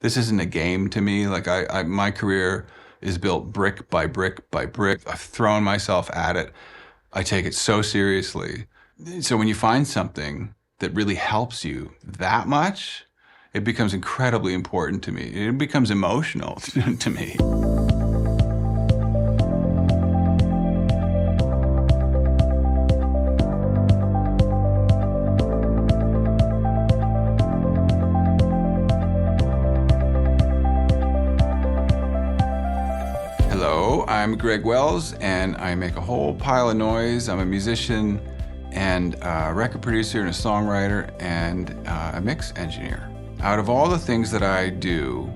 This isn't a game to me. Like my career is built brick by brick by brick. I've thrown myself at it. I take it so seriously. So when you find something that really helps you that much, it becomes incredibly important to me. It becomes emotional to me. Hello, I'm Greg Wells, and I make a whole pile of noise. I'm a musician and a record producer and a songwriter and a mix engineer. Out of all the things that I do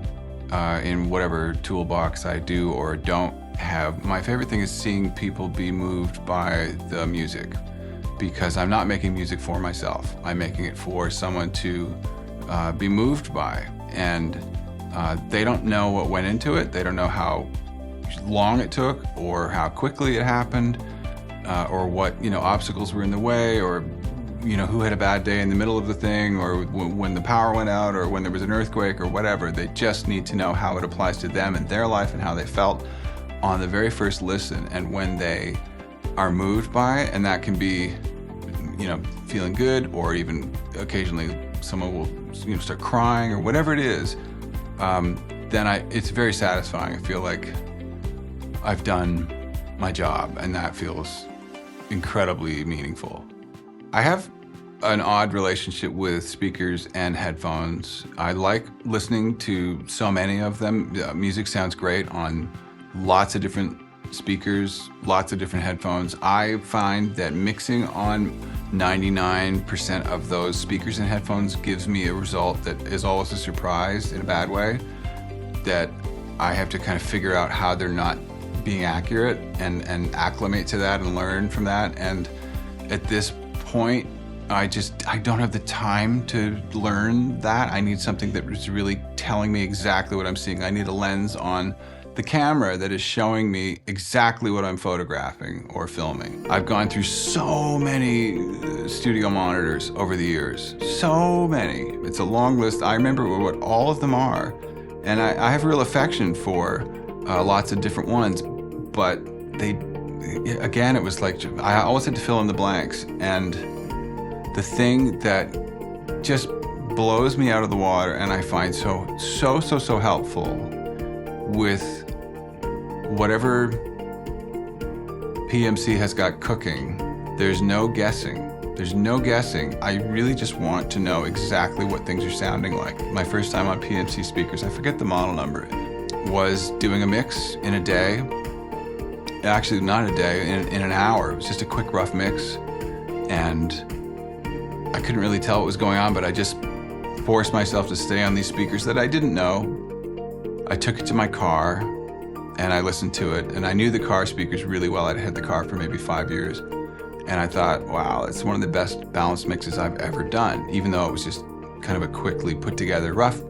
in whatever toolbox I do or don't have, my favorite thing is seeing people be moved by the music, because I'm not making music for myself. I'm making it for someone to be moved by, and they don't know what went into it. They don't know how long it took or how quickly it happened, or what obstacles were in the way, or who had a bad day in the middle of the thing, or when the power went out, or when there was an earthquake, or whatever. They just need to know how it applies to them and their life and how they felt on the very first listen. And when they are moved by it, and that can be feeling good, or even occasionally someone will start crying or whatever it is, then it's very satisfying. I feel like I've done my job, and that feels incredibly meaningful. I have an odd relationship with speakers and headphones. I like listening to so many of them. Music sounds great on lots of different speakers, lots of different headphones. I find that mixing on 99% of those speakers and headphones gives me a result that is always a surprise in a bad way, that I have to kind of figure out how they're not being accurate and acclimate to that and learn from that. And at this point, I don't have the time to learn that. I need something that is really telling me exactly what I'm seeing. I need a lens on the camera that is showing me exactly what I'm photographing or filming. I've gone through so many studio monitors over the years, so many. It's a long list. I remember what all of them are. And I have real affection for lots of different ones, but again, it was like, I always had to fill in the blanks. And the thing that just blows me out of the water and I find so helpful with whatever PMC has got cooking, there's no guessing. There's no guessing. I really just want to know exactly what things are sounding like. My first time on PMC speakers, I forget the model number, was doing a mix in a day. Actually, not a day, in an hour. It was just a quick, rough mix. And I couldn't really tell what was going on, but I just forced myself to stay on these speakers that I didn't know. I took it to my car and I listened to it. And I knew the car speakers really well. I'd had the car for maybe 5 years. And I thought, wow, it's one of the best balanced mixes I've ever done, even though it was just kind of a quickly put together rough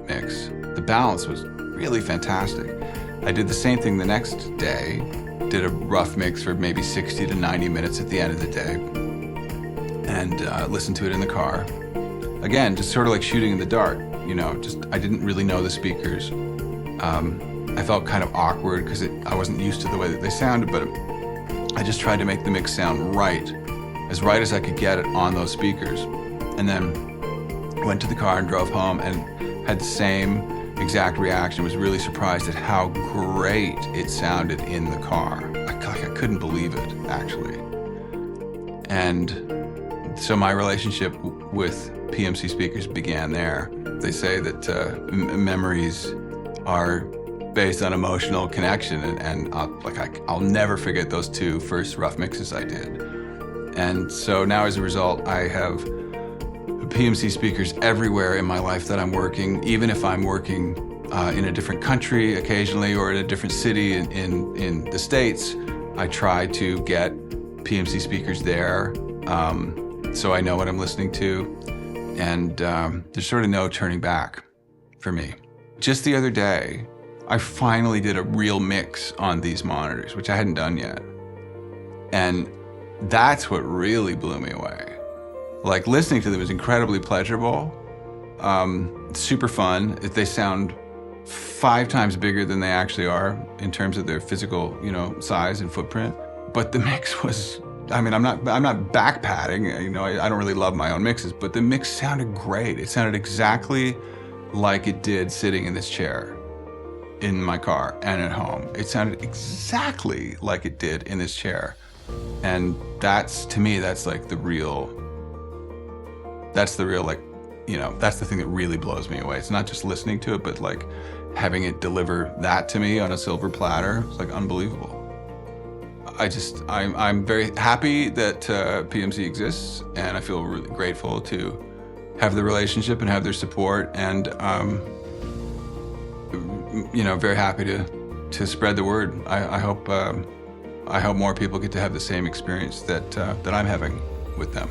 mix. The balance was really fantastic. I did the same thing the next day, did a rough mix for maybe 60 to 90 minutes at the end of the day, and listened to it in the car. Again, just sort of like shooting in the dark, I didn't really know the speakers. I felt kind of awkward because I wasn't used to the way that they sounded, but I just tried to make the mix sound right as I could get it on those speakers. And then went to the car and drove home and had the same exact reaction. Was really surprised at how great it sounded in the car. I couldn't believe it, actually. And so my relationship with PMC speakers began there. They say that memories are based on emotional connection, and I'll never forget those two first rough mixes I did. And so now, as a result, I have PMC speakers everywhere in my life that I'm working, even if I'm working in a different country occasionally or in a different city in the States. I try to get PMC speakers there, so I know what I'm listening to, and there's sort of no turning back for me. Just the other day, I finally did a real mix on these monitors, which I hadn't done yet. And that's what really blew me away. Like, listening to them is incredibly pleasurable, super fun. They sound 5 times bigger than they actually are in terms of their physical, size and footprint. But the mix was, I'm not back padding, I don't really love my own mixes, but the mix sounded great. It sounded exactly like it did sitting in this chair in my car and at home. It sounded exactly like it did in this chair. And to me, that's the thing that really blows me away. It's not just listening to it, but having it deliver that to me on a silver platter. It's unbelievable. I'm very happy that PMC exists, and I feel really grateful to have the relationship and have their support, and very happy to spread the word. I hope more people get to have the same experience that I'm having with them.